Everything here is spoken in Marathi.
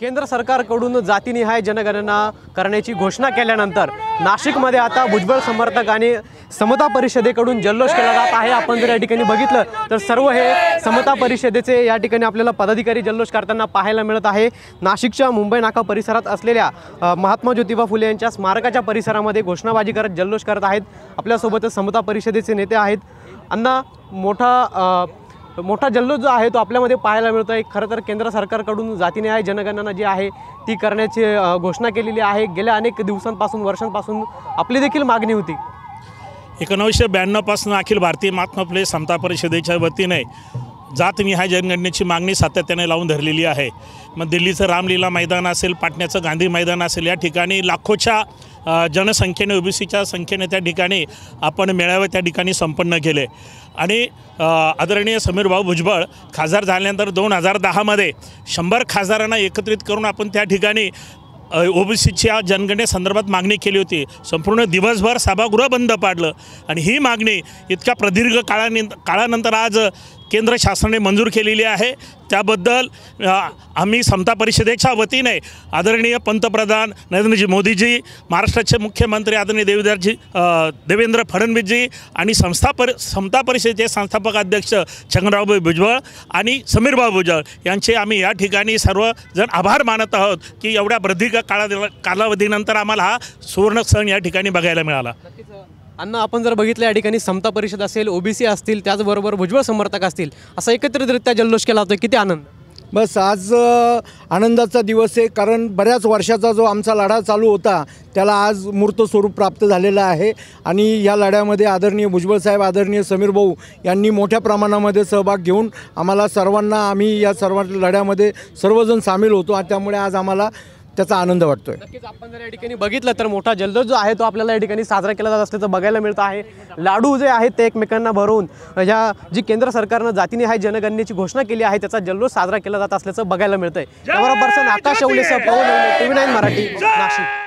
केंद्र सरकारकडून जातीनिहाय जनगणना करण्याची घोषणा केल्यानंतर नाशिकमध्ये आता भुजबळ समर्थक आणि समता परिषदेकडून जल्लोष केला जात आहे। आपण जर या ठिकाणी बघितलं तर सर्व हे समता परिषदेचे या ठिकाणी आपल्याला पदाधिकारी जल्लोष करताना पाहायला मिळत आहे। नाशिकच्या मुंबई नाका परिसरात असलेल्या महात्मा ज्योतिबा फुले यांच्या स्मारकाच्या परिसरामध्ये घोषणाबाजी करत जल्लोष करत आहेत। आपल्यासोबतच समता परिषदेचे नेते आहेत। अण्णा, मोठा जल्लोष जो आहे तो आपल्यामध्ये पाहायला मिळतो आहे। खरं तर केंद्र सरकारकडून जातीनिहाय जनगणना जी आहे ती करण्याची घोषणा केलेली आहे। गेल्या अनेक दिवसांपासून वर्षांपासून आपली देखील मागणी होती। 1992 पासून अखिल भारतीय महात्मा फुले समता परिषदेच्या वतीने जातनिहाय जनगणनेची मागणी सातत्याने लावून धरलेली आहे। मग दिल्लीचं रामलीला मैदान असेल, पाटण्याचं गांधी मैदान असेल, या ठिकाणी लाखोच्या जनसंख्येने ओबीसीच्या संख्येने त्या ठिकाणी आपण मेळावे त्या ठिकाणी संपन्न केले। आणि आदरणीय समीर भाऊ भुजबळ खासदार झाल्यानंतर 2010मध्ये 100 खासदारांना एकत्रित करून आपण त्या ठिकाणी ओबीसीच्या जनगणनेसंदर्भात मागणी केली होती। संपूर्ण दिवसभर सभागृह बंद पाडलं आणि ही मागणी इतक्या प्रदीर्घ काळानंतर आज केंद्र शासनाने मंजूर केलेली आहे। त्याबद्दल आम्ही समता परिषदेच्या वतीने आदरणीय पंतप्रधान नरेंद्रजी मोदीजी, महाराष्ट्राचे मुख्यमंत्री आदरणीय देवेंद्र फडणवीसजी आणि समता परिषदेचे संस्थापक अध्यक्ष छगनराव भुजबळ आणि समीरभाऊ भुजबळ यांचे आम्ही या ठिकाणी सर्वजण आभार मानत आहोत की एवढ्या प्रदीर्घ कालावधीनंतर आम्हाला हा सुवर्ण क्षण या ठिकाणी बघायला मिळाला। अण्णा, आपण जर बघितलं या ठिकाणी समता परिषद असेल, ओबीसी असतील, त्याचबरोबर भुजबळ समर्थक असतील, असा एकत्रितरित्या जल्लोष केला होता। किती आनंद! बस आज आनंदाचा दिवस आहे, कारण बऱ्याच वर्षाचा जो आमचा लढा चालू होता त्याला आज मूर्त स्वरूप प्राप्त झालेलं आहे। आणि या लढ्यामध्ये आदरणीय भुजबळ साहेब, आदरणीय समीर भाऊ यांनी मोठ्या प्रमाणामध्ये सहभाग घेऊन आम्हाला सर्वांना, आम्ही या सर्व लढ्यामध्ये सर्वजण सामील होतो आणि त्यामुळे आज आम्हाला त्याचा आनंद वाटतोय। नक्कीच आपण जर या ठिकाणी बघितलं तर मोठा जल्लोष जो आहे तो आपल्याला या ठिकाणी साजरा केला जात असल्याचं बघायला मिळतं आहे। लाडू जे आहेत ते एकमेकांना भरवून जी केंद्र सरकारनं जातीनिहाय जनगणनेची घोषणा केली आहे त्याचा जल्लोष साजरा केला जात असल्याचं बघायला मिळतंय। त्याबरोबर आकाश शौलेसह पवन, TV9 मराठी, नाशिक।